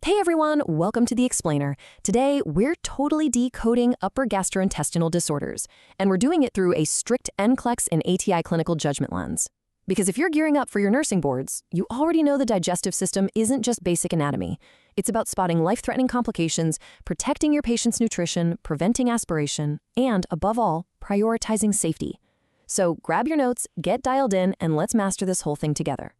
Hey everyone, welcome to The Explainer. Today, we're totally decoding upper gastrointestinal disorders, and we're doing it through a strict NCLEX and ATI clinical judgment lens. Because if you're gearing up for your nursing boards, you already know the digestive system isn't just basic anatomy. It's about spotting life-threatening complications, protecting your patient's nutrition, preventing aspiration, and, above all, prioritizing safety. So grab your notes, get dialed in, and let's master this whole thing together.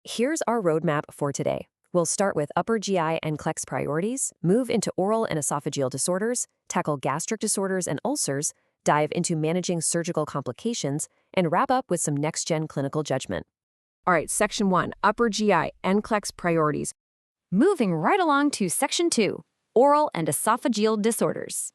Here's our roadmap for today. We'll start with upper GI and NCLEX priorities, move into oral and esophageal disorders, tackle gastric disorders and ulcers, dive into managing surgical complications, and wrap up with some next-gen clinical judgment. All right, Section 1, upper GI, NCLEX priorities. Moving right along to Section 2, oral and esophageal disorders.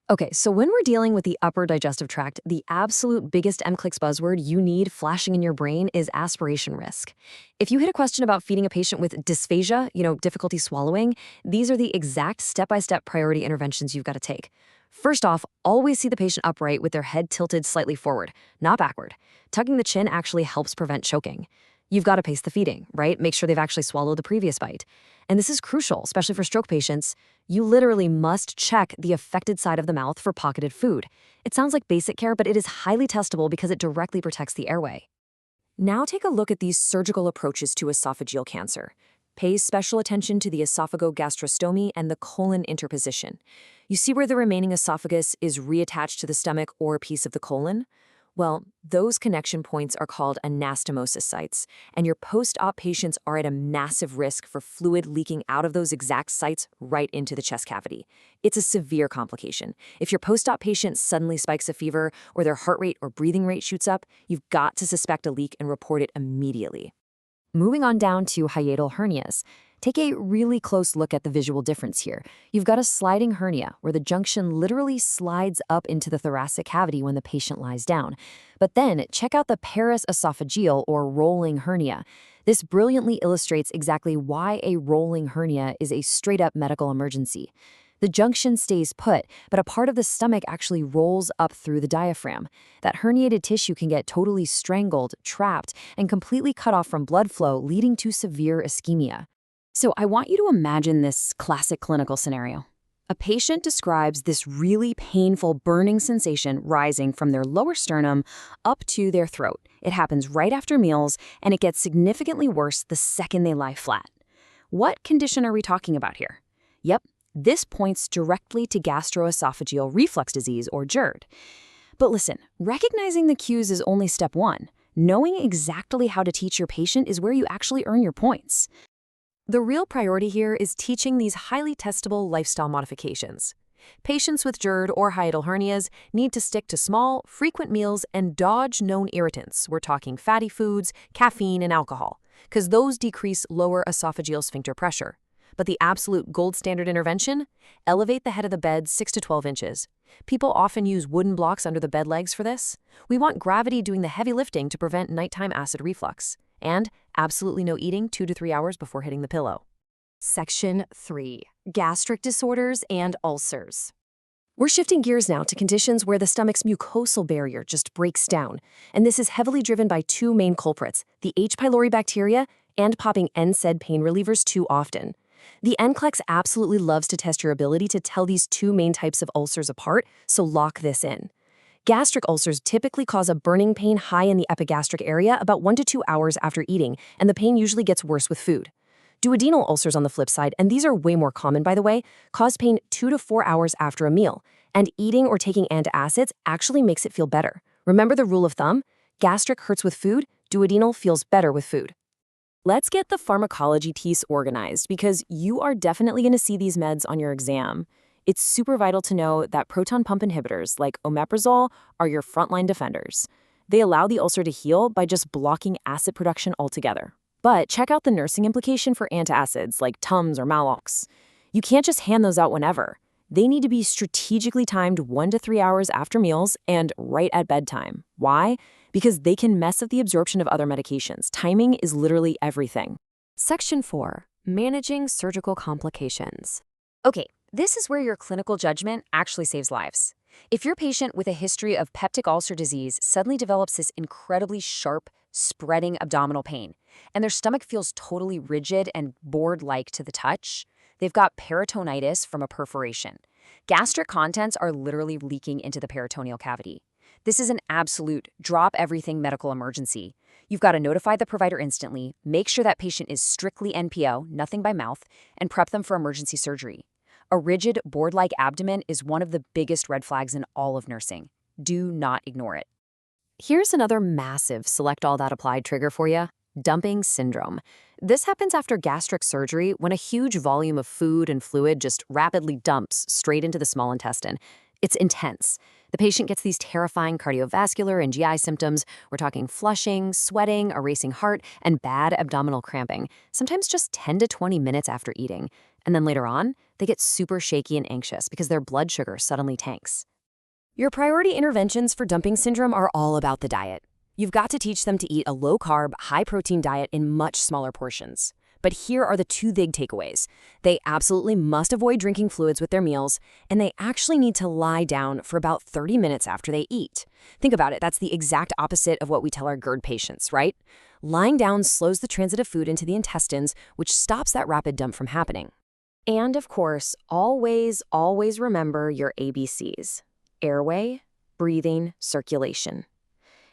Okay, so when we're dealing with the upper digestive tract, the absolute biggest NCLEX buzzword you need flashing in your brain is aspiration risk. If you hit a question about feeding a patient with dysphagia, difficulty swallowing, these are the exact step-by-step priority interventions you've got to take. First off, always see the patient upright with their head tilted slightly forward, not backward. Tucking the chin actually helps prevent choking. You've got to pace the feeding, right? Make sure they've actually swallowed the previous bite. And this is crucial, especially for stroke patients. You literally must check the affected side of the mouth for pocketed food. It sounds like basic care, but it is highly testable because it directly protects the airway. Now take a look at these surgical approaches to esophageal cancer. Pay special attention to the esophagogastrostomy and the colon interposition. You see where the remaining esophagus is reattached to the stomach or a piece of the colon? Well, those connection points are called anastomosis sites, and your post-op patients are at a massive risk for fluid leaking out of those exact sites right into the chest cavity. It's a severe complication. If your post-op patient suddenly spikes a fever or their heart rate or breathing rate shoots up, you've got to suspect a leak and report it immediately. Moving on down to hiatal hernias. Take a really close look at the visual difference here. You've got a sliding hernia where the junction literally slides up into the thoracic cavity when the patient lies down. But then check out the paresophageal or rolling hernia. This brilliantly illustrates exactly why a rolling hernia is a straight-up medical emergency. The junction stays put, but a part of the stomach actually rolls up through the diaphragm. That herniated tissue can get totally strangled, trapped, and completely cut off from blood flow, leading to severe ischemia. So I want you to imagine this classic clinical scenario. A patient describes this really painful burning sensation rising from their lower sternum up to their throat. It happens right after meals, and it gets significantly worse the second they lie flat. What condition are we talking about here? Yep, this points directly to gastroesophageal reflux disease, or GERD. But listen, recognizing the cues is only step one. Knowing exactly how to teach your patient is where you actually earn your points. The real priority here is teaching these highly testable lifestyle modifications. Patients with GERD or hiatal hernias need to stick to small, frequent meals and dodge known irritants. We're talking fatty foods, caffeine, and alcohol, because those decrease lower esophageal sphincter pressure. But the absolute gold standard intervention? Elevate the head of the bed 6 to 12 inches. People often use wooden blocks under the bed legs for this. We want gravity doing the heavy lifting to prevent nighttime acid reflux. And absolutely no eating 2 to 3 hours before hitting the pillow. Section 3, gastric disorders and ulcers. We're shifting gears now to conditions where the stomach's mucosal barrier just breaks down. And this is heavily driven by two main culprits, the H. pylori bacteria and popping NSAID pain relievers too often. The NCLEX absolutely loves to test your ability to tell these two main types of ulcers apart, so lock this in. Gastric ulcers typically cause a burning pain high in the epigastric area about 1 to 2 hours after eating, and the pain usually gets worse with food. Duodenal ulcers, on the flip side, and these are way more common, by the way, cause pain 2 to 4 hours after a meal, and eating or taking antacids actually makes it feel better. Remember the rule of thumb? Gastric hurts with food, duodenal feels better with food. Let's get the pharmacology piece organized, because you are definitely going to see these meds on your exam. It's super vital to know that proton pump inhibitors like omeprazole are your frontline defenders. They allow the ulcer to heal by just blocking acid production altogether. But check out the nursing implication for antacids like Tums or Malox. You can't just hand those out whenever. They need to be strategically timed 1 to 3 hours after meals and right at bedtime. Why? Because they can mess up the absorption of other medications. Timing is literally everything. Section 4, managing surgical complications. Okay. This is where your clinical judgment actually saves lives. If your patient with a history of peptic ulcer disease suddenly develops this incredibly sharp, spreading abdominal pain, and their stomach feels totally rigid and board-like to the touch, They've got peritonitis from a perforation. Gastric contents are literally leaking into the peritoneal cavity. This is an absolute drop-everything medical emergency. You've got to notify the provider instantly, make sure that patient is strictly NPO, nothing by mouth, and prep them for emergency surgery. A rigid, board-like abdomen is one of the biggest red flags in all of nursing. Do not ignore it. Here's another massive select all that applied trigger for you: dumping syndrome. This happens after gastric surgery when a huge volume of food and fluid just rapidly dumps straight into the small intestine. It's intense. The patient gets these terrifying cardiovascular and GI symptoms. We're talking flushing, sweating, a racing heart, and bad abdominal cramping, sometimes just 10 to 20 minutes after eating. And then later on, they get super shaky and anxious because their blood sugar suddenly tanks. Your priority interventions for dumping syndrome are all about the diet. You've got to teach them to eat a low-carb, high-protein diet in much smaller portions. But here are the two big takeaways. They absolutely must avoid drinking fluids with their meals, and they actually need to lie down for about 30 minutes after they eat. Think about it, that's the exact opposite of what we tell our GERD patients, right? Lying down slows the transit of food into the intestines, which stops that rapid dump from happening. And of course, always remember your ABCs: airway, breathing, circulation.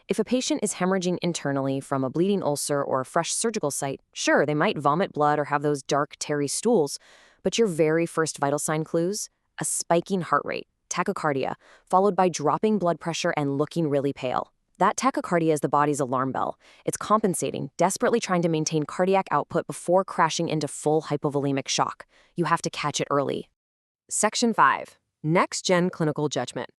If a patient is hemorrhaging internally from a bleeding ulcer or a fresh surgical site, sure, they might vomit blood or have those dark, tarry stools, but your very first vital sign clues: a spiking heart rate, tachycardia, followed by dropping blood pressure and looking really pale. That tachycardia is the body's alarm bell. It's compensating, desperately trying to maintain cardiac output before crashing into full hypovolemic shock. You have to catch it early. Section 5. Next-Gen Clinical Judgment.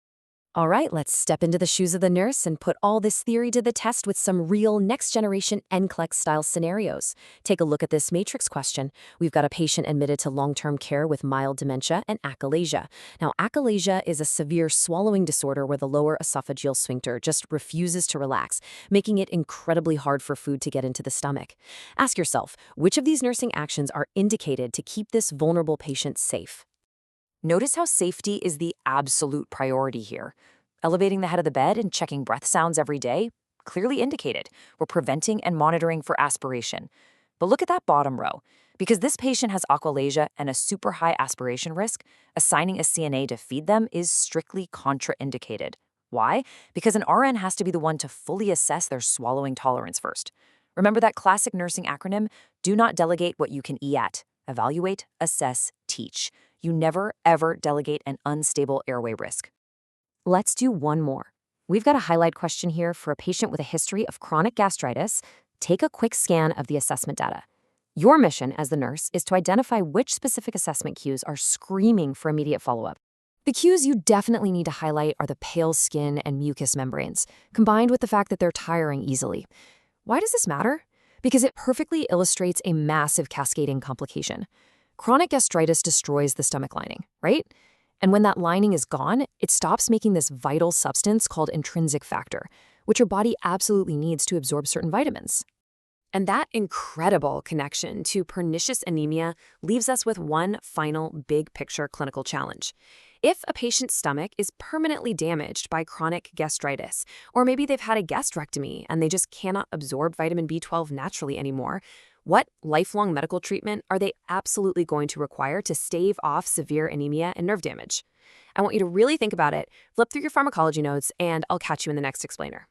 All right, let's step into the shoes of the nurse and put all this theory to the test with some real next-generation NCLEX-style scenarios. Take a look at this matrix question. We've got a patient admitted to long-term care with mild dementia and achalasia. Now, achalasia is a severe swallowing disorder where the lower esophageal sphincter just refuses to relax, making it incredibly hard for food to get into the stomach. Ask yourself, which of these nursing actions are indicated to keep this vulnerable patient safe? Notice how safety is the absolute priority here. Elevating the head of the bed and checking breath sounds every day, clearly indicated. We're preventing and monitoring for aspiration. But look at that bottom row. Because this patient has aqualasia and a super high aspiration risk, assigning a CNA to feed them is strictly contraindicated. Why? Because an RN has to be the one to fully assess their swallowing tolerance first. Remember that classic nursing acronym: do not delegate what you can EAT. Evaluate, assess, teach. You never, ever delegate an unstable airway risk. Let's do one more. We've got a highlight question here for a patient with a history of chronic gastritis. Take a quick scan of the assessment data. Your mission as the nurse is to identify which specific assessment cues are screaming for immediate follow-up. The cues you definitely need to highlight are the pale skin and mucous membranes, combined with the fact that they're tiring easily. Why does this matter? Because it perfectly illustrates a massive cascading complication. Chronic gastritis destroys the stomach lining, right? And when that lining is gone, it stops making this vital substance called intrinsic factor, which your body absolutely needs to absorb certain vitamins. And that incredible connection to pernicious anemia leaves us with one final big picture clinical challenge. If a patient's stomach is permanently damaged by chronic gastritis, or maybe they've had a gastrectomy and they just cannot absorb vitamin B12 naturally anymore, what lifelong medical treatment are they absolutely going to require to stave off severe anemia and nerve damage? I want you to really think about it, flip through your pharmacology notes, and I'll catch you in the next explainer.